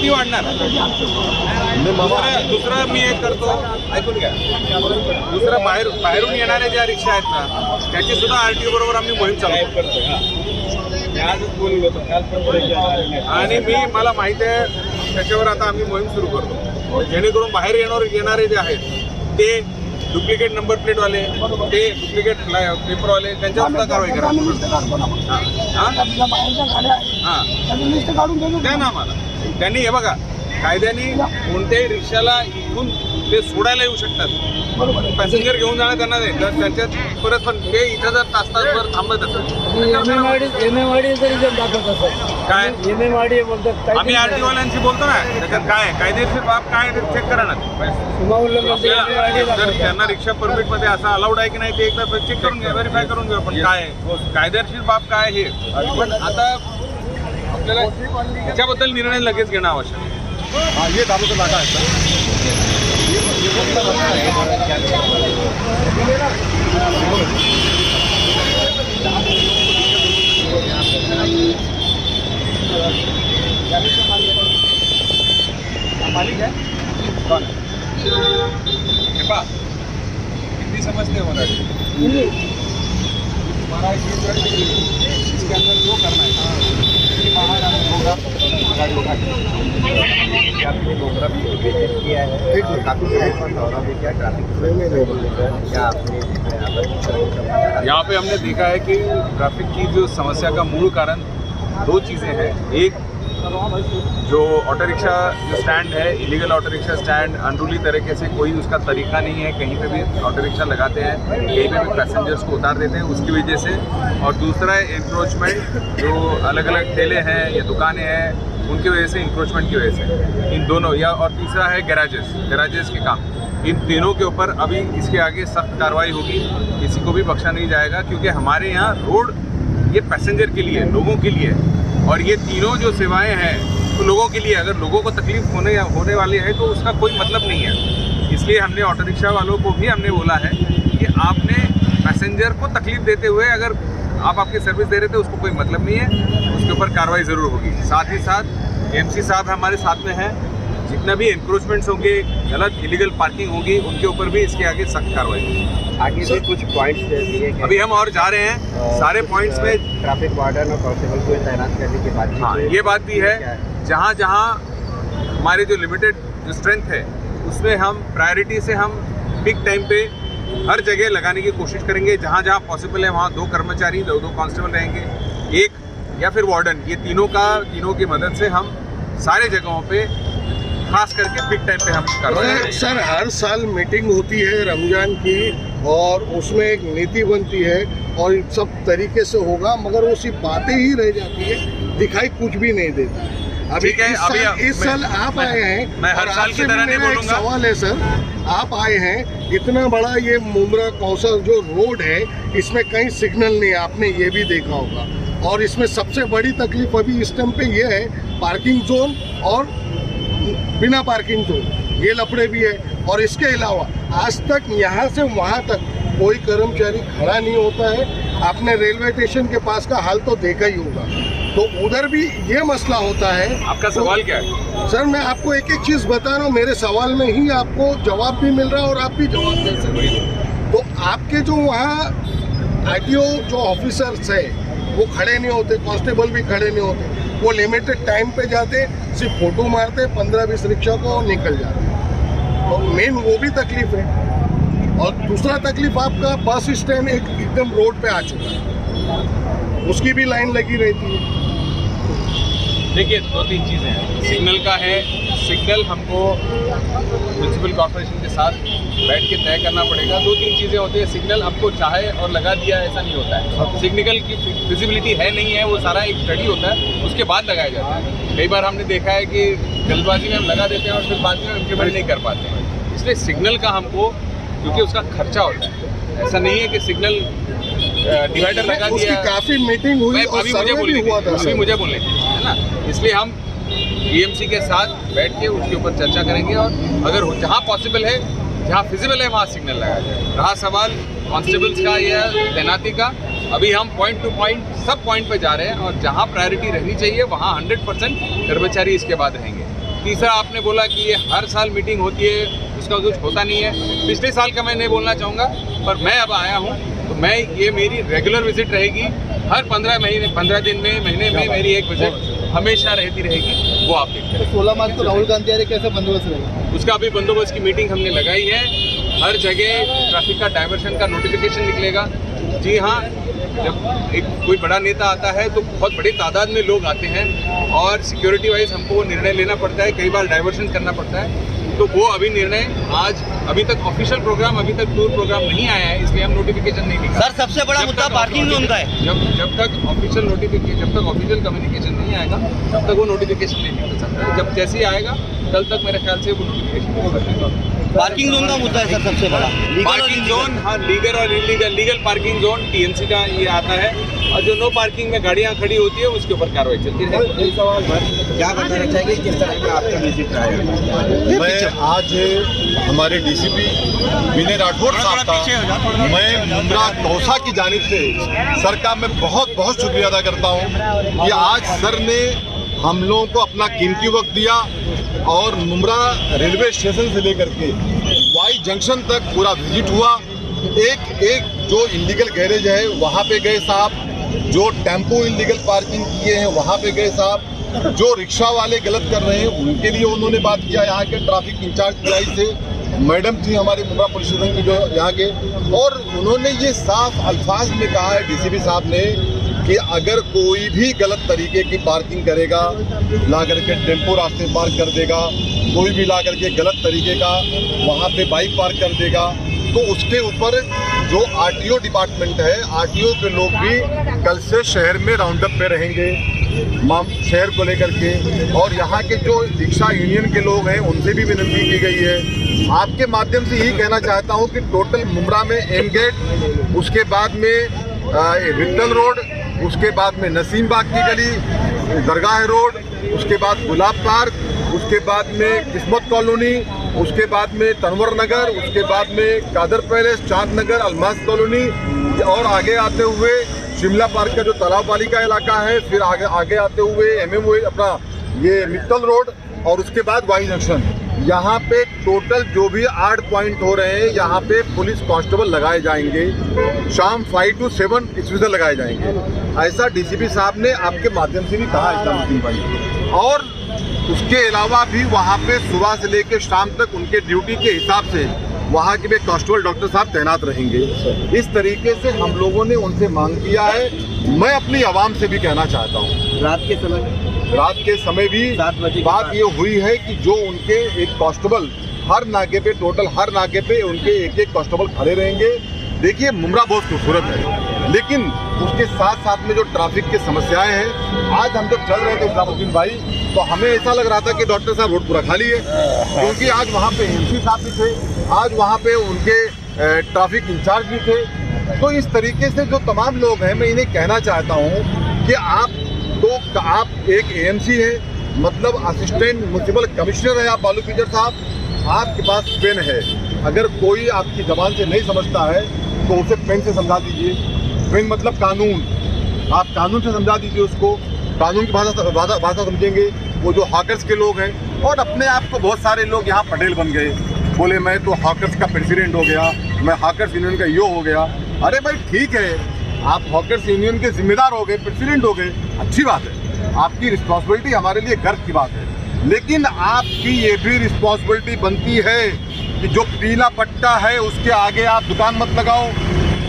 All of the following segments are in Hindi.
किती वाढणार? दुसरं मी एक करतो, ऐकून घ्या. दुसरं बाहेरून येणाऱ्या ज्या रिक्षा आहेत ना, त्याची सुद्धा RTO बरोबर आम्ही मोहीम चालू करतो. आणि मला माहिती आहे त्याच्यावर आता आम्ही मोहीम सुरू करतो, जेणेकरून बाहेर येणारे जे आहेत ते डुप्लिकेट नंबर प्लेटवाले, ते डुप्लिकेट पेपरवाले, त्यांच्यावर सुद्धा कारवाई करा. द्या ना आम्हाला. त्यांनी हे बघा, कायद्याने कोणत्याही रिक्षाला इथून ते सोडायला येऊ शकतात, पॅसेंजर घेऊन जाणं त्यांना नाही. तर त्याच्यात परत पण ते इथं जर तास-तासभर थांबत असेल काय, आम्ही RTOवाल्यांशी बोलतो ना, त्याच्यात काय कायदेशीर बाब काय चेक करा ना. जर त्यांना रिक्षा परमिट मध्ये असं अलाउड आहे की नाही ते एकदा चेक करून घ्या, व्हेरीफाय करून घ्या. पण काय कायदेशीर बाब काय हे पण आता आपल्याला त्याच्याबद्दल निर्णय लगेच घेणं आवश्यक आहे. ये दारू का नाका है सर. मालिक है कौन है? कितनी समझते हो मराठी? इसके अंदर जो करना है बाहर होगा, गाड़ी उठा आपने डोगरा भी किया है, काफी दौरा भी किया, ट्रैफिक क्या आपने यहाँ पे हमने देखा है कि ट्रैफिक की जो समस्या का मूल कारण दो चीज़ें हैं. एक जो ऑटो रिक्शा जो स्टैंड है, illegal auto rickshaw stand, unruly तरीके से कोई उसका तरीका नहीं है, कहीं पे भी ऑटो रिक्शा लगाते हैं, कहीं पे भी पैसेंजर्स को उतार देते हैं, उसकी वजह से. और दूसरा है इंक्रोचमेंट, जो अलग अलग ठेले हैं या दुकानें हैं उनकी वजह से, इंक्रोचमेंट की वजह से, इन दोनों. या और तीसरा है गैराजेस के काम. इन तीनों के ऊपर अभी इसके आगे सख्त कार्रवाई होगी, किसी को भी बख्शा नहीं जाएगा, क्योंकि हमारे यहाँ रोड ये पैसेंजर के लिए, लोगों के लिए, और ये तीनों जो सेवाएं हैं तो लोगों के लिए. अगर लोगों को तकलीफ होने वाली है तो उसका कोई मतलब नहीं है. इसलिए हमने ऑटो रिक्शा वालों को भी हमने बोला है कि आपने पैसेंजर को तकलीफ देते हुए अगर आप आपकी सर्विस दे रहे थे उसको कोई मतलब नहीं है, उसके ऊपर कार्रवाई ज़रूर होगी. साथ ही साथ MC साहब हमारे साथ में हैं, जितना भी इंक्रोचमेंट्स होंगे, गलत इलीगल पार्किंग होगी, उनके ऊपर भी इसके आगे सख्त कार्रवाई होगी. आगे भी कुछ पॉइंट्स दिए गए, अभी हम और जा रहे हैं. सारे पॉइंट्स में ट्रैफिक वार्डन और कांस्टेबल को तैनात करने की बात. हाँ, ये बात भी है. जहाँ जहाँ हमारे जो लिमिटेड जो स्ट्रेंथ है उसमें हम प्रायोरिटी से हम पिक टाइम पे हर जगह लगाने की कोशिश करेंगे. जहाँ जहाँ पॉसिबल है वहाँ 2 कर्मचारी, 2 कांस्टेबल रहेंगे, 1 या फिर वार्डन. ये तीनों की मदद से हम सारे जगहों पे खास करके पिक टाइम पे हम कर. सर हर साल मीटिंग होती है रमजान की और उसमें एक नीति बनती है और सब तरीके से होगा, मगर वो सिर्फ बातें ही रह जाती है, दिखाई कुछ भी नहीं देता. अभी इस साल आप आए हैं, मैं हर साल की तरह नहीं बोलूंगा. सवाल है सर, आप आए हैं, इतना बड़ा ये मुमरा कौशल जो रोड है इसमें कहीं सिग्नल नहीं है, आपने ये भी देखा होगा. और इसमें सबसे बड़ी तकलीफ अभी इस टाइम पे ये है, पार्किंग जोन और बिना पार्किंग जोन, ये लफड़े भी है. और इसके अलावा आज तक यहाँ से वहाँ तक कोई कर्मचारी खड़ा नहीं होता है. आपने रेलवे स्टेशन के पास का हाल तो देखा ही होगा, तो उधर भी ये मसला होता है. आपका सवाल क्या है? सर मैं आपको एक एक चीज़ बता रहा हूँ, मेरे सवाल में ही आपको जवाब भी मिल रहा है और आप भी जवाब दे सकते हैं. तो आपके जो वहाँ RTO जो ऑफिसर्स है वो खड़े नहीं होते, कांस्टेबल भी खड़े नहीं होते, वो लिमिटेड टाइम पे जाते, सिर्फ फोटो मारते, 15-20 रिक्शा को निकल जाते. तो मेन वो भी तकलीफ है. और दूसरा तकलीफ आपका बस स्टैंड एकदम रोड पे आ चुका है, उसकी भी लाइन लगी रहती है. देखिए 2-3 चीज़ें हैं. सिग्नल का है, सिग्नल हमको म्यूनसिपल कॉर्पोरेशन के साथ बैठ के तय करना पड़ेगा. 2-3 चीज़ें होती है. सिग्नल आपको चाहे और लगा दिया ऐसा नहीं होता है. सिग्नल की विजिबिलिटी है नहीं है, वो सारा एक स्टडी होता है, उसके बाद लगाया जाता है. कई बार हमने देखा है कि जल्दबाजी में हम लगा देते हैं और फिर बाद में इम्प्लीमेंट नहीं कर पाते हैं. इसलिए सिग्नल का हमको, क्योंकि उसका खर्चा होता है, ऐसा नहीं है कि सिग्नल डिवाइडर लगा दिया. काफ़ी मीटिंग हुई और अभी मुझे बोलने है ना. इसलिए हम DMC के साथ बैठ के उसके ऊपर चर्चा करेंगे और अगर जहाँ पॉसिबल है, जहाँ फिजिबल है, वहाँ सिग्नल लगाया जाए. रहा सवाल कॉन्स्टेबल्स का या तैनाती का, अभी हम पॉइंट टू पॉइंट सब पॉइंट पे जा रहे हैं और जहाँ प्रायोरिटी रहनी चाहिए वहाँ 100% कर्मचारी इसके बाद रहेंगे. तीसरा आपने बोला कि ये हर साल मीटिंग होती है, उसका कुछ होता नहीं है। पिछले साल का मैं नहीं बोलना चाहूँगा, पर मैं अब आया हूँ तो मैं ये मेरी रेगुलर विजिट रहेगी। हर 15 दिन में, महीने में मेरी एक विजिट हमेशा रहती रहेगी, वो आप देखते हैं। 16 मार्च को राहुल गांधी आ रहे, कैसा बंदोबस्त रहेगा? उसका अभी बंदोबस्त की मीटिंग हमने लगाई है। हर जगह ट्रैफिक का डाइवर्शन का नोटिफिकेशन निकलेगा। जी हाँ, जब एक कोई बड़ा नेता आता है तो बहुत बड़ी तादाद में लोग आते हैं और सिक्योरिटी वाइज हमको वो निर्णय लेना पड़ता है, कई बार डाइवर्शन करना पड़ता है। तो वो अभी निर्णय आज अभी तक ऑफिशियल प्रोग्राम, अभी तक टूर प्रोग्राम नहीं आया है, इसलिए हम नोटिफिकेशन नहीं लिखा। सर, सबसे बड़ा मुद्दा पार्किंग जोन का है। जब तक ऑफिशियल कम्युनिकेशन नहीं आएगा तब तक वो नोटिफिकेशन नहीं निकल सकता है। जब जैसे ही आएगा कल तक मेरे ख्याल से वो नोटिफिकेशन। पार्किंग जोन का मुद्दा है सर सबसे बड़ा। पार्किंग जोन, हाँ, लीगल और illegal. Legal parking zone TMC का ये आता है, और जो नो पार्किंग में गाड़ियाँ खड़ी होती है उसके ऊपर कार्रवाई चलती है। एक सवाल क्या बताना चाहिए, किस तरह का आपका विजिट रहा है? मैं आज हमारे DCP विनय राठौर साहब का मैं मुंद्रा तौसा की जानिब से सर का मैं बहुत बहुत शुक्रिया अदा करता हूँ कि आज सर ने हम लोगों को अपना कीमती वक्त दिया और मुंद्रा रेलवे स्टेशन से लेकर के वाई जंक्शन तक पूरा विजिट हुआ। एक जो इलीगल गैरेज है वहाँ पे गए साहब, जो टेम्पो इलीगल पार्किंग किए हैं वहाँ पे गए साहब, जो रिक्शा वाले गलत कर रहे हैं उनके लिए उन्होंने बात किया। यहाँ के ट्रैफिक इंचार्ज PI से मैडम थी हमारी मुंद्रा पुलिस स्टेशन की जो यहाँ के, और उन्होंने ये साफ अल्फाज में कहा है DCP साहब ने कि अगर कोई भी गलत तरीके की पार्किंग करेगा, ला करके टेम्पो रास्ते पार्क कर देगा, कोई भी ला करके गलत तरीके का वहाँ पे बाइक पार्क कर देगा, तो उसके ऊपर जो RTO डिपार्टमेंट है, RTO के लोग भी कल से शहर में राउंड अप पे रहेंगे शहर को लेकर के। और यहाँ के जो रिक्शा यूनियन के लोग हैं उनसे भी विनती की गई है। आपके माध्यम से यही कहना चाहता हूँ कि टोटल मुंद्रा में एम गेट, उसके बाद में विट्ठल रोड, उसके बाद में नसीम बाग की गली, दरगाह रोड, उसके बाद गुलाब पार्क, उसके बाद में किस्मत कॉलोनी, उसके बाद में तनवर नगर, उसके बाद में कादर पैलेस, चांद नगर, अलमास कॉलोनी, और आगे आते हुए शिमला पार्क का जो तालाब वाली का इलाका है, फिर आगे आते हुए MM अपना ये मित्तल रोड, और उसके बाद वाई जंक्शन। यहाँ पे टोटल जो भी 8 पॉइंट हो रहे हैं, यहाँ पे पुलिस कांस्टेबल लगाए जाएंगे, शाम 5 to 7 इसमें लगाए जाएंगे। ऐसा DCP साहब ने आपके माध्यम से भी कहा इस्लामुद्दीन भाई। और उसके अलावा भी वहाँ पे सुबह से लेकर शाम तक उनके ड्यूटी के हिसाब से वहाँ के भी कांस्टेबल डॉक्टर साहब तैनात रहेंगे। इस तरीके से हम लोगों ने उनसे मांग किया है। मैं अपनी आवाम से भी कहना चाहता हूँ, रात के समय भी बात ये हुई है कि जो उनके एक कांस्टेबल हर नाके पे, टोटल हर नाके पे उनके एक कांस्टेबल खड़े रहेंगे। देखिए, मुंद्रा बहुत खूबसूरत है, लेकिन उसके साथ साथ में जो ट्रैफिक की समस्याएं हैं, आज हम जब चल रहे थे इस्लामुद्दीन भाई, तो हमें ऐसा लग रहा था कि डॉक्टर साहब रोड पूरा खाली है, क्योंकि आज वहाँ पे MC साहब भी थे, आज वहाँ पे उनके ट्रैफिक इंचार्ज भी थे। तो इस तरीके से जो तमाम लोग हैं, मैं इन्हें कहना चाहता हूँ कि आप एक AMC है, मतलब असिस्टेंट म्युनिसिपल कमिश्नर है आप बालू पिजर साहब, आपके पास पेन है। अगर कोई आपकी जबान से नहीं समझता है तो उसे पेन से समझा दीजिए। पेन मतलब कानून, आप कानून से समझा दीजिए उसको, कानून की भाषा समझेंगे। वो जो हॉकर्स के लोग हैं, और अपने आप को बहुत सारे लोग यहाँ पटेल बन गए, बोले मैं तो हॉकर्स का प्रेसिडेंट हो गया, मैं हॉकर्स यूनियन का यो हो गया। अरे भाई ठीक है, आप हॉकर्स यूनियन के जिम्मेदार हो गए, प्रेसिडेंट हो गए, अच्छी बात है, आपकी रिस्पॉन्सिबिलिटी हमारे लिए गर्व की बात है। लेकिन आपकी ये भी रिस्पॉन्सिबिलिटी बनती है कि जो पीला पट्टा है उसके आगे आप दुकान मत लगाओ।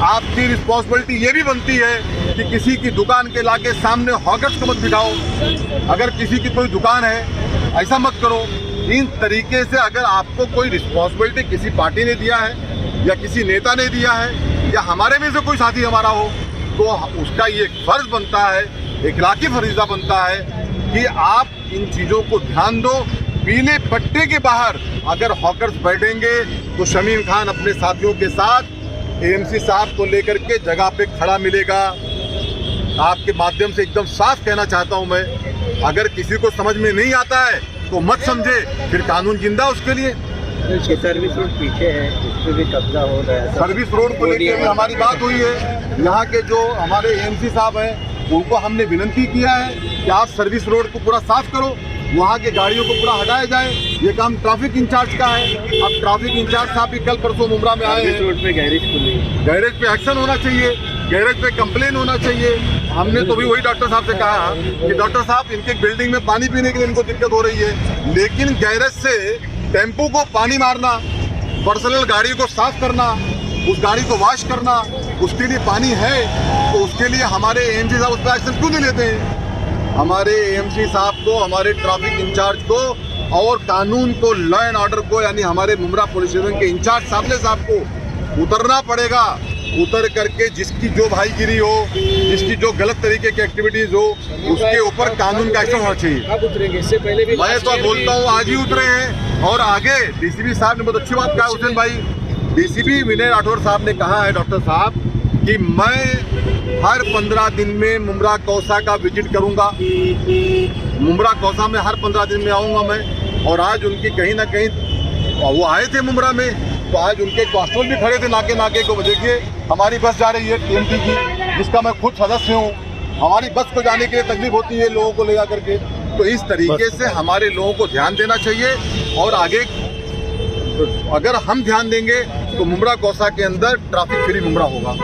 आपकी रिस्पॉन्सिबिलिटी ये भी बनती है कि किसी की दुकान के लाके सामने हॉकर्स को मत बिठाओ। अगर किसी की कोई दुकान है, ऐसा मत करो। इन तरीके से अगर आपको कोई रिस्पॉन्सिबिलिटी किसी पार्टी ने दिया है या किसी नेता ने दिया है या हमारे में से कोई साथी हमारा हो, तो उसका ये फर्ज बनता है, इखलाकी फरीज़ा बनता है कि आप इन चीज़ों को ध्यान दो। पीले पट्टे के बाहर अगर हॉकर्स बैठेंगे तो शमीम खान अपने साथियों के साथ AMC साहब को लेकर के जगह पे खड़ा मिलेगा। आपके माध्यम से एकदम साफ कहना चाहता हूं मैं, अगर किसी को समझ में नहीं आता है तो मत समझे, फिर कानून जिंदा उसके लिए। सर्विस रोड पीछे है, उस पर भी कब्जा हो रहा है। सर्विस रोड को लेकर भी हमारी बात हुई है। यहाँ के जो हमारे AMC साहब हैं उनको हमने विनती किया है कि आप सर्विस रोड को पूरा साफ करो। वहाँ के गाड़ियों को पूरा हटाया जाए। ये काम ट्रैफिक इंचार्ज का है। अब ट्रैफिक इंचार्ज साहब भी कल परसों मुमरा में आए हैं। रोड पे गैरेज पे एक्शन होना चाहिए, गैरेज पे कंप्लेन होना चाहिए। हमने तो भी वही डॉक्टर साहब से कहा कि डॉक्टर साहब इनके बिल्डिंग में पानी पीने के लिए इनको दिक्कत हो रही है, लेकिन गैरेज से टेम्पो को पानी मारना, पर्सनल गाड़ी को साफ करना, उस गाड़ी को वॉश करना, उसके लिए पानी है तो उसके लिए हमारे एएमसी साहब उस पर एक्शन क्यों नहीं लेते हैं? हमारे एएमसी साहब को, हमारे ट्रैफिक इंचार्ज को और कानून को, लॉ एंड ऑर्डर को, यानी हमारे मुमरा पुलिस स्टेशन के इंचार्ज सामने साहब को उतरना पड़ेगा। उतर करके जिसकी जो भाईगिरी हो, जिसकी जो गलत तरीके की एक्टिविटीज हो, उसके ऊपर कानून का एक्शन होना चाहिए। कब उतरेंगे? इससे पहले भी मैं तो बोलता हूँ आज ही उतरे हैं। और आगे डीसीपी साहब ने बहुत अच्छी बात कहा, हुसैन भाई, डीसीपी विनय राठौर साहब ने कहा है डॉक्टर साहब कि मैं हर 15 दिन में मुमरा कौसा का विजिट करूंगा। मुमरा कौसा में हर 15 दिन में आऊंगा मैं। और आज उनकी कहीं ना कहीं वो आए थे मुमरा में, तो आज उनके कांस्टेबल भी खड़े थे नाके को। देखिए हमारी बस जा रही है टीएमटी की, जिसका मैं खुद सदस्य हूँ। हमारी बस को जाने के लिए तकलीफ होती है लोगों को ले जा करके। तो इस तरीके से हमारे लोगों को ध्यान देना चाहिए। और आगे अगर हम ध्यान देंगे तो मुमरा कौसा के अंदर ट्रैफिक फ्री मुमरा होगा।